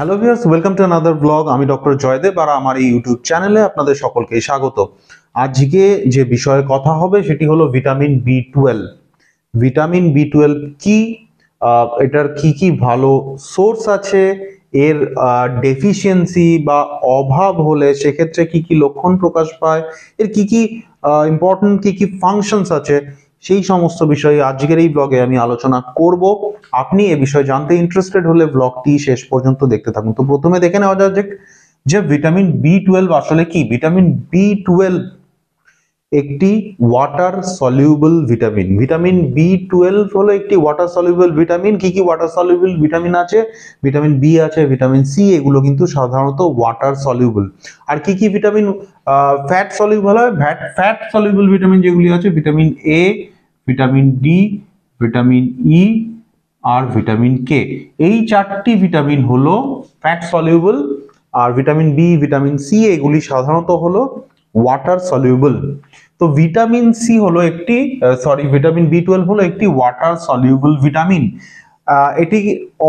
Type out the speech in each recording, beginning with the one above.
Hello viewers, welcome to another blog. আমি doctor Joydeb আর আমার এই ইউটিউব চ্যানেলে আপনাদের সকলকে স্বাগত। আজকে যে বিষয়ে কথা হবে সেটি হলো vitamin B twelve. Vitamin B twelve কি, এটার কি কি ভালো সোর্স আছে, এর ডেফিসিয়েন্সি বা অভাব হলে সেক্ষেত্রে কি কি লক্ষণ প্রকাশ পায়, এর কি কি ইম্পর্টেন্ট কি কি ফাংশনস আছে, সেই সমস্ত বিষয়ে আজকের এই ব্লগে আমি আলোচনা করব। আপনি এ বিষয়ে জানতে ইন্টারেস্টেড হলে ব্লগটি শেষ পর্যন্ত দেখতে থাকুন। তো প্রথমে দেখে নেওয়া যাক যে ভিটামিন বি টুয়েলভ আসলে কি। ভিটামিন বি টুয়েলভ একটি water soluble vitamin. Vitamin B twelve হলো একটি ওয়াটার সলিউবল ভিটামিন। কি কি ওয়াটার সলিউবল ভিটামিন আছে? ভিটামিন বি আছে, ভিটামিন সি, এগুলো কিন্তু সাধারণত ওয়াটার সলিউবল। আর কি কি ভিটামিন ফ্যাট সলিউবল হয়? ফ্যাট সলিউবল ভিটামিন যেগুলি আছে, vitamin A, vitamin D, vitamin E আর ভিটামিন কে। এই চারটি ভিটামিন হলো ফ্যাট সলিউবল। আর ভিটামিন বি, ভিটামিন সি এগুলি সাধারণত হলো ওয়াটার সলিউবল। তো ভিটামিন সি হলো একটি ভিটামিন বি টুয়েলভ হলো একটি ওয়াটার সলিউবল ভিটামিন। এটি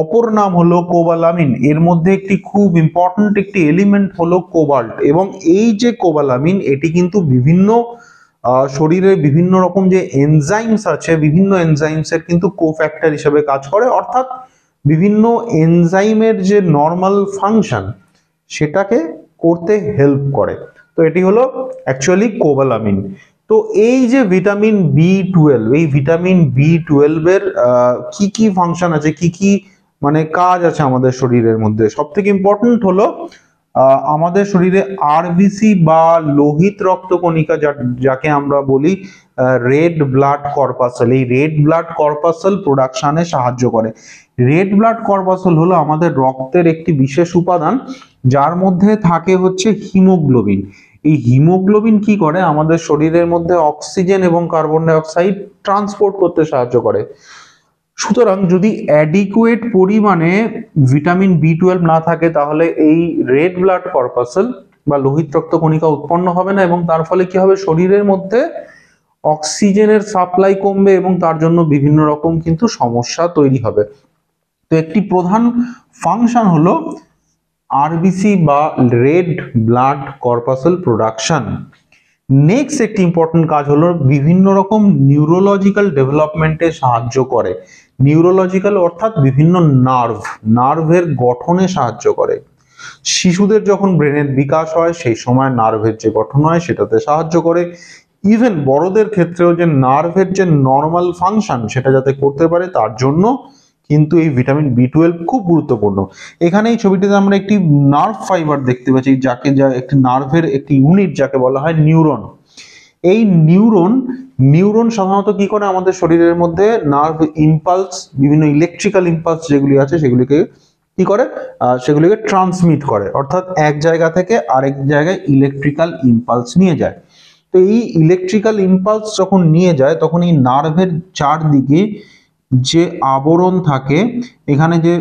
অপর নাম হলো কোবালামিন। এর মধ্যে একটি খুব ইম্পর্টেন্ট একটি এলিমেন্ট হলো কোবাল্ট, এবং এই যে কোবালামিন এটি কিন্তু বিভিন্ন শরীরে বিভিন্ন রকম যে এনজাইমস আছে, বিভিন্ন এনজাইমসের কিন্তু কোফ্যাক্টর হিসেবে কাজ করে, অর্থাৎ বিভিন্ন এনজাইমের যে নর্মাল ফাংশন সেটাকে করতে হেল্প করে। তো এটি হলো অ্যাকচুয়ালি কোবালামিন। তো এই যে ভিটামিন বি টুয়েলভ, এই ভিটামিন বি টুয়েলভের কি কি ফাংশন আছে, কি কি মানে কাজ আছে আমাদের শরীরের মধ্যে, সব থেকে ইম্পর্টেন্ট হলো আমাদের শরীরে আরবিসি বা লোহিত রক্তকণিকা, যাকে আমরা বলি রেড ব্লাড কর্পাসেল, এই রেড ব্লাড কর্পাসেল প্রোডাকশনে সাহায্য করে। রেড ব্লাড কর্পাসেল হলো আমাদের রক্তের একটি বিশেষ উপাদান, যার মধ্যে থাকে হচ্ছে হিমোগ্লোবিন। এই হিমোগ্লোবিন কি করে? আমাদের শরীরের মধ্যে অক্সিজেন এবং কার্বন ডাই অক্সাইড ট্রান্সপোর্ট করতে সাহায্য করে। সুতরাং যদি অ্যাডিকুয়েট পরিমাণে ভিটামিন বি টুয়েলভ না থাকে, তাহলে এই রেড ব্লাড কর্পাসেল বা লোহিত রক্তকণিকা উৎপন্ন হবে না, এবং তার ফলে কি হবে? শরীরের মধ্যে অক্সিজেনের সাপ্লাই কমবে এবং তার জন্য বিভিন্ন রকম কিন্তু সমস্যা তৈরি হবে। তো একটি প্রধান ফাংশন হলো আরবিসি বা red blood corpuscle production. Next একটি ইম্পর্টেন্ট কাজ হলো বিভিন্ন রকম নিউরোলজিক্যাল ডেভেলপমেন্টে সাহায্য করে। নিউরোলজিক্যাল অর্থাৎ বিভিন্ন নার্ভের গঠনে সাহায্য করে। শিশুদের যখন ব্রেনের বিকাশ হয় সেই সময় নার্ভের যে গঠন হয় সেটাতে সাহায্য করে। ইভেন বড়দের ক্ষেত্রেও যে নার্ভের যে নর্মাল ফাংশন সেটা যাতে করতে পারে তার জন্য কিন্তু এই ভিটামিন বি টুয়েলভ খুব গুরুত্বপূর্ণ। এখানে এই ছবিটিতে আমরা একটি নার্ভ ফাইবার দেখতে পাচ্ছি, যা একটি নার্ভের একটি ইউনিট, যাকে বলা হয় নিউরন। এই নিউরন সাধারণত কি করে? আমাদের শরীরের মধ্যে নার্ভ ইম্পালস, বিভিন্ন ইলেকট্রিক্যাল ইম্পালস যেগুলি আছে সেগুলিকে কি করে? সেগুলিকে ট্রান্সমিট করে, অর্থাৎ এক জায়গা থেকে আরেক জায়গায় ইলেকট্রিক্যাল ইম্পালস নিয়ে যায়। তো এই ইলেকট্রিক্যাল ইম্পালস যখন নিয়ে যায় তখন এই নার্ভের চারদিকে যে আবরণ থাকে, এখানে যে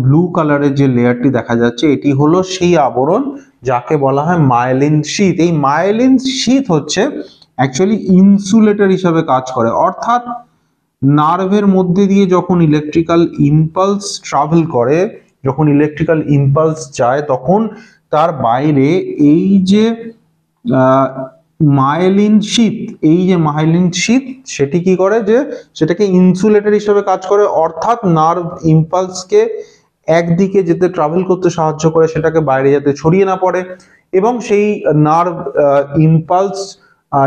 ব্লু কালারের যে লেয়ারটি দেখা যাচ্ছে এটি হলো সেই আবরণ যাকে বলা হয় মায়েলিন শীথ। এই মায়েলিন শীথ হচ্ছে অ্যাকচুয়ালি ইনসুলেটর হিসাবে কাজ করে, অর্থাৎ নার্ভের মধ্যে দিয়ে যখন ইলেকট্রিক্যাল ইম্পালস ট্রাভেল করে, যখন ইলেকট্রিক্যাল ইম্পালস যায়, তখন তার বাইরে এই যে মায়েলিন শীথ, এই যে মায়েলিন শীথ সেটি কি করে? যে সেটাকে ইনসুলেটর হিসেবে কাজ করে, অর্থাৎ নার্ভ ইম্পালসকে একদিকে যেতে ট্রাভেল করতে সাহায্য করে, সেটাকে বাইরে যাতে ছড়িয়ে না পড়ে, এবং সেই নার্ভ ইম্পালস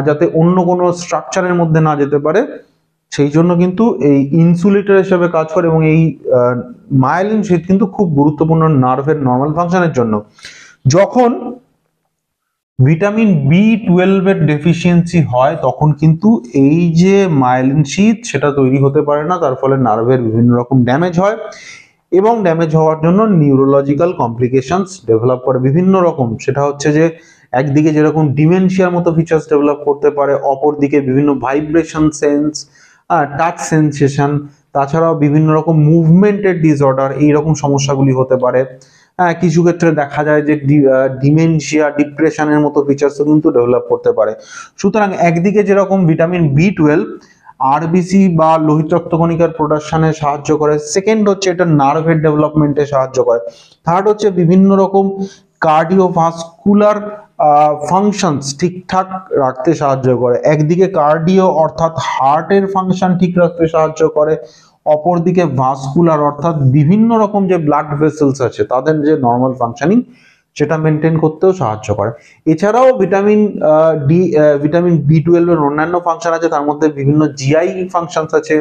যাতে অন্য কোনো স্ট্রাকচারের মধ্যে না যেতে পারে, সেই জন্য কিন্তু এই ইনসুলেটর হিসেবে কাজ করে। এবং এই মায়েলিন শীথ কিন্তু খুব গুরুত্বপূর্ণ নার্ভের নর্মাল ফাংশনের জন্য। যখন ভিটামিন বি টুয়েলভ এর ডেফিসিয়েন্সি হয় তখন কিন্তু এই যে মায়েলিন শীথ সেটা তৈরি হতে পারে না, তার ফলে নার্ভের বিভিন্ন রকম ড্যামেজ হয়, এবং ড্যামেজ হওয়ার জন্য নিউরোলজিক্যাল কমপ্লিকেশনস ডেভেলপ করে বিভিন্ন রকম। সেটা হচ্ছে যে একদিকে যেরকম ডিমেনশিয়ার মতো ফিচার্স ডেভেলপ করতে পারে, অপরদিকে বিভিন্ন ভাইব্রেশন সেন্স, টাচ সেন্সেশন, তাছাড়াও বিভিন্ন রকম মুভমেন্টের ডিসঅর্ডার, এইরকম সমস্যাগুলি হতে পারে। কিছু ক্ষেত্রে দেখা যায় যে ডিমেনশিয়া, ডিপ্রেশনের মতো ফিচার্সও কিন্তু ডেভেলপ করতে পারে। সুতরাং একদিকে যেরকম ভিটামিন বি টুয়েলভ আরবিসি বা লোহিত রক্তকণিকার প্রোডাকশনে সাহায্য করে। সেকেন্ড হচ্ছে এটা নার্ভের ডেভেলপমেন্টে সাহায্য করে। থার্ড হচ্ছে বিভিন্ন রকম কার্ডিওভাস্কুলার ফাংশনস ঠিকঠাক রাখতে সাহায্য করে। একদিকে কার্ডিও অর্থাৎ হার্টের ফাংশন ঠিক রাখতে সাহায্য করে, অপরদিকে ভাস্কুলার অর্থাৎ বিভিন্ন রকম যে ব্লাড ভেসেলস আছে তাদের যে নর্মাল ফাংশনিং সেটা মেনটেন করতেও সাহায্য করে। এছাড়াও ভিটামিন বি টুয়েলভ এর অন্যান্য ফাংশন আছে, তার মধ্যে বিভিন্ন জিআই ফাংশনস আছে,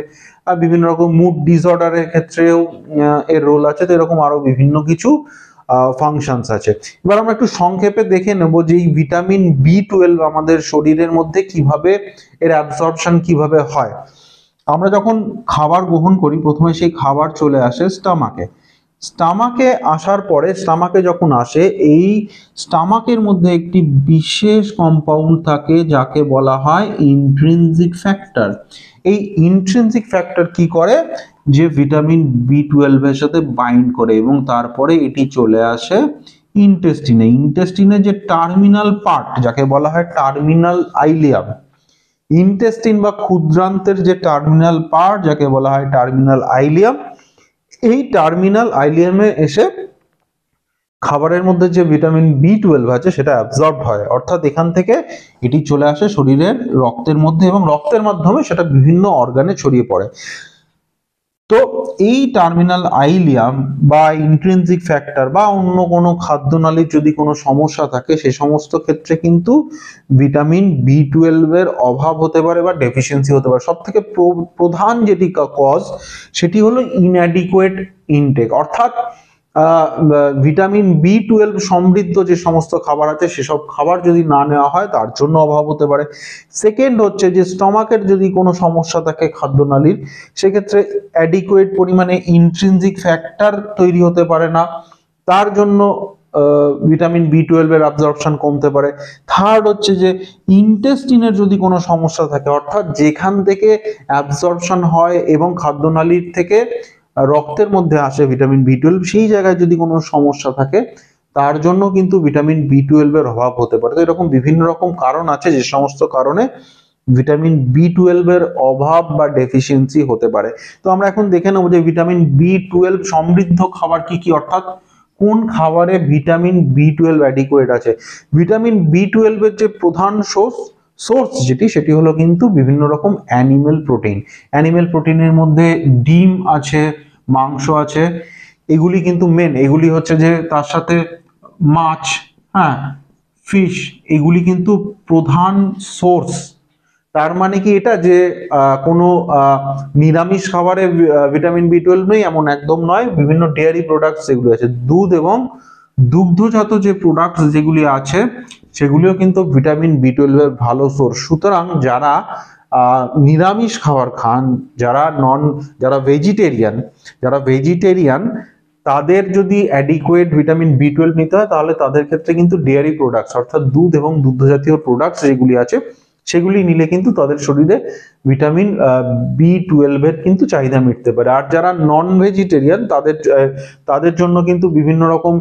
বিভিন্ন রকম মুড ডিসঅর্ডারের ক্ষেত্রেও এর রোল আছে। তো এরকম আরো বিভিন্ন কিছু ফাংশনস আছে। এবার আমরা একটু সংক্ষেপে দেখে নেব যে এই ভিটামিন বি টুয়েলভ আমাদের শরীরের মধ্যে কিভাবে এর অ্যাবসর্পশন কিভাবে হয়। আমরা যখন খাবার গ্রহণ করি প্রথমে সেই খাবার চলে আসে স্টামাকে। স্টামাকে আসার পরে স্টামাকে যখন আসে এই স্টামাকের মধ্যে একটি বিশেষ কম্পাউন্ড থাকে যাকে বলা হয় ইন্ট্রিনজিক ফ্যাক্টর। এই ইন্ট্রিনজিক ফ্যাক্টর কি করে, যে ভিটামিন বি টুয়েলভ এর সাথে বাইন্ড করে এবং তারপরে এটি চলে আসে ইন্টেস্টিনে। ইন্টেস্টিনে যে টার্মিনাল পার্ট যাকে বলা হয় টার্মিনাল আইলিয়াম, ইন্টেস্টিন বা ক্ষুদ্রান্তের যে টার্মিনাল পার্ট যাকে বলা হয় টার্মিনাল আইলিয়াম, এই টার্মিনাল আইলিয়ামে এসে খাবারের মধ্যে যে ভিটামিন বি টুয়েলভ আছে সেটা অ্যাবজর্ব হয়, অর্থাৎ এখান থেকে এটি চলে আসে শরীরের রক্তের মধ্যে এবং রক্তের মাধ্যমে সেটা বিভিন্ন অর্গানে ছড়িয়ে পড়ে। তো এই টার্মিনাল আইলিয়াম বা ইন্ট্রিনজিক ফ্যাক্টর বা অন্য কোনো খাদ্যনালীর যদি কোনো সমস্যা থাকে সে সমস্ত ক্ষেত্রে কিন্তু ভিটামিন বি টুয়েলভ এর অভাব হতে পারে বা ডেফিসিয়েন্সি হতে পারে। সব থেকে প্রধান যেটি কজ সেটি হলো ইনঅ্যাডিকুয়েট ইনটেক, অর্থাৎ ভিটামিন বি টুয়েলভ সমৃদ্ধ যে সমস্ত খাবার আছে সেসব খাবার যদি না নেওয়া হয় তার জন্য অভাব হতে পারে। সেকেন্ড হচ্ছে যে স্টমাকের যদি কোনো সমস্যা থাকে খাদ্যনালীর, সেক্ষেত্রে অ্যাডিকুয়েট পরিমাণে ইন্ট্রিনজিক ফ্যাক্টর তৈরি হতে পারে না, তার জন্য ভিটামিন বি টুয়েলভ এর অ্যাবজর্পশন কমতে পারে। থার্ড হচ্ছে যে ইন্টেস্টিনের যদি কোনো সমস্যা থাকে, অর্থাৎ যেখান থেকে অ্যাবজর্পশন হয় এবং খাদ্যনালীর থেকে রক্তের মধ্যে আসে ভিটামিন বি টুয়েলভ, সেই জায়গায় যদি কোনো সমস্যা থাকে তার জন্য কিন্তু ভিটামিন বি টুয়েলভ এর অভাব হতে পারে। তো এরকম বিভিন্ন রকম কারণ আছে যে সমস্ত কারণে ভিটামিন বি টুয়েলভ এর অভাব বা ডেফিসিয়েন্সি হতে পারে। তো আমরা এখন দেখে নেবো যে ভিটামিন বি টুয়েলভ সমৃদ্ধ খাবার কি কি, অর্থাৎ কোন খাবারে ভিটামিন বি টুয়েলভ অ্যাডিকুয়েট আছে। ভিটামিন বি টুয়েলভ এর যে প্রধান সোর্স সেটি হলো কিন্তু বিভিন্ন রকম অ্যানিমেল প্রোটিন। অ্যানিমেল প্রোটিনের মধ্যে ডিম আছে, মাংস আছে, এগুলি কিন্তু মেন। এগুলি হচ্ছে যে তার সাথে মাছ, হ্যাঁ, ফিশ, এগুলি কিন্তু প্রধান সোর্স। তার মানে কি এটা যে কোনো নিরামিষ খাবারে ভিটামিন বি টুয়েলভ নেই এমন একদম নয়। বিভিন্ন ডেয়ারি প্রোডাক্টস যেগুলো আছে, দুধ এবং দুগ্ধজাত যে প্রোডাক্টস যেগুলি আছে সেগুলিও কিন্তু ভিটামিন বি টুয়েলভ এর ভালো সোর্স। সুতরাং যারা নিরামিষ খাবার খান, যারা ভেজিটেরিয়ান তাদের যদি অ্যাডিকুয়েট ভিটামিন বি টুয়েলভ নিতে হয় তাহলে তাদের ক্ষেত্রে কিন্তু ডেয়ারি প্রোডাক্টস অর্থাৎ দুধ এবং দুগ্ধজাতীয় প্রোডাক্টস যেগুলি আছে সেগুলি নিলে কিন্তু তাদের শরীরে ভিটামিন বি টুয়েলভ এর কিন্তু চাহিদা মিটতে পারে। আর যারা নন ভেজিটেরিয়ান তাদের জন্য কিন্তু বিভিন্ন রকম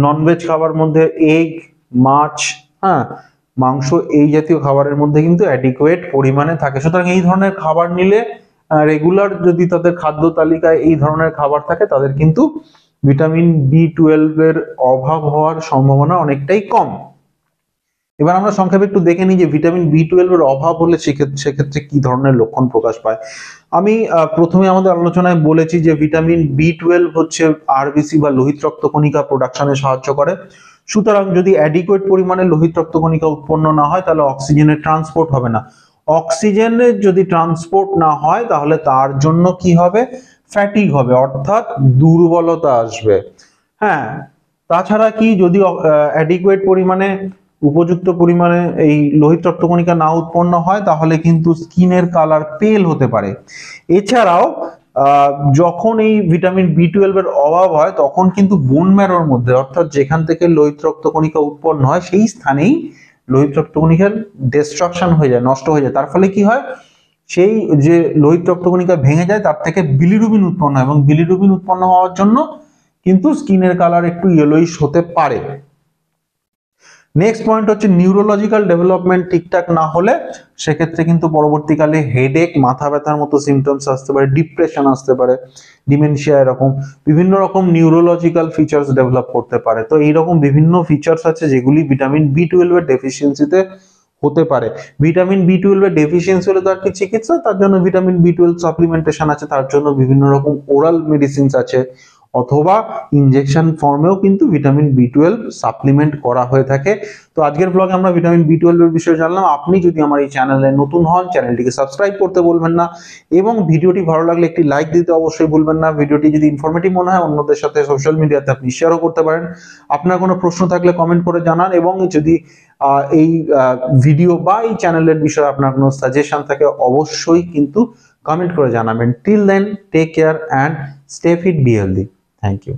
ননভেজ খাবার মধ্যে এগ, মাছ, হ্যাঁ, মাংস, এই জাতীয় খাবারের মধ্যে কিন্তু অ্যাডিকুয়েট পরিমাণে থাকে। সুতরাং এই ধরনের খাবার নিলে রেগুলার যদি তাদের খাদ্য তালিকায় এই ধরনের খাবার থাকে তাদের কিন্তু ভিটামিন বি টুয়েলভ এর অভাব হওয়ার সম্ভাবনা অনেকটাই কম। এবার আমরা সংক্ষেপে একটু দেখে নিই যে ভিটামিন বি টুয়েলভ এর অভাব হলে সেক্ষেত্রে কি ধরনের লক্ষণ প্রকাশ পায়। আমি প্রথমে আমাদের আলোচনায় বলেছি যে ভিটামিন বি টুয়েলভ হচ্ছে আরবিসি বা লোহিত রক্তকণিকা প্রোডাকশনে সাহায্য করে। সুতরাং যদি অ্যাডিকুয়েট পরিমাণে লোহিত রক্তকণিকা উৎপন্ন না হয় তাহলে অক্সিজেনের ট্রান্সপোর্ট হবে না। অক্সিজেনের যদি ট্রান্সপোর্ট না হয় তাহলে তার জন্য কি হবে, ফ্যাটিগ হবে, অর্থাৎ দুর্বলতা আসবে। হ্যাঁ, তাছাড়া কি যদি অ্যাডিকুয়েট পরিমাণে উপযুক্ত পরিমাণে এই লোহিত রক্তকণিকা না উৎপন্ন হয় তাহলে কিন্তু স্কিনের কালার পেল হতে পারে। এছাড়াও যখন এই ভিটামিন বি টুয়েলভ এর অভাব হয় তখন কিন্তু বোন ম্যারোর মধ্যে, অর্থাৎ যেখান থেকে লোহিত রক্তকণিকা উৎপন্ন হয় সেই স্থানেই লোহিত রক্তকণিকার ডিস্ট্রাকশন হয়ে যায়, নষ্ট হয়ে যায়। তার ফলে কি হয়, সেই যে লোহিত রক্তকণিকা ভেঙে যায় তার থেকে বিলিরুবিন উৎপন্ন হয় এবং বিলিরুবিন উৎপন্ন হওয়ার জন্য কিন্তু স্কিনের কালার একটু ইয়েলোইশ হতে পারে। নেক্সট পয়েন্ট হচ্ছে নিউরোলজিক্যাল ডেভেলপমেন্ট ঠিকঠাক না হলে সেক্ষেত্রে কিন্তু পরবর্তীকালে হেডেক, মাথা ব্যথার মতো সিমটমস আসতে পারে, ডিপ্রেশন আসতে পারে, ডিমেনশিয়া, এরকম বিভিন্ন রকম নিউরোলজিক্যাল ফিচার্স ডেভেলপ করতে পারে। তো এইরকম বিভিন্ন ফিচার্স আছে যেগুলি ভিটামিন B12 এর ডেফিসিয়েন্সিতে হতে পারে। ভিটামিন B12 এর ডেফিসিয়েন্সি হলে তার কি চিকিৎসা, তার জন্য ভিটামিন B12 সাপ্লিমেন্টেশন আছে, তার জন্য বিভিন্ন রকম ওরাল মেডিসিনস আছে, অথবা ইনজেকশন ফর্মেও কিন্তু ভিটামিন B12 সাপ্লিমেন্ট করা হয়ে থাকে। তো আজকের ব্লগে আমরা ভিটামিন B12 এর বিষয়ে জানলাম। আপনি যদি আমার এই চ্যানেলে নতুন হন, চ্যানেলটিকে সাবস্ক্রাইব করতে বলবেন না, এবং ভিডিওটি ভালো লাগলে একটি লাইক দিতে অবশ্যই ভুলবেন না। ভিডিওটি যদি ইনফরমেটিভ মনে হয় অন্যদের সাথে সোশ্যাল মিডিয়াতে আপনি শেয়ারও করতে পারেন। আপনার কোনো প্রশ্ন থাকলে কমেন্ট করে জানান, এবং যদি এই ভিডিও বা এই চ্যানেলের বিষয়ে আপনার কোনো সাজেশন থাকে অবশ্যই কিন্তু কমেন্ট করে জানাবেন। Till then, take care and stay fit, be healthy. Thank you.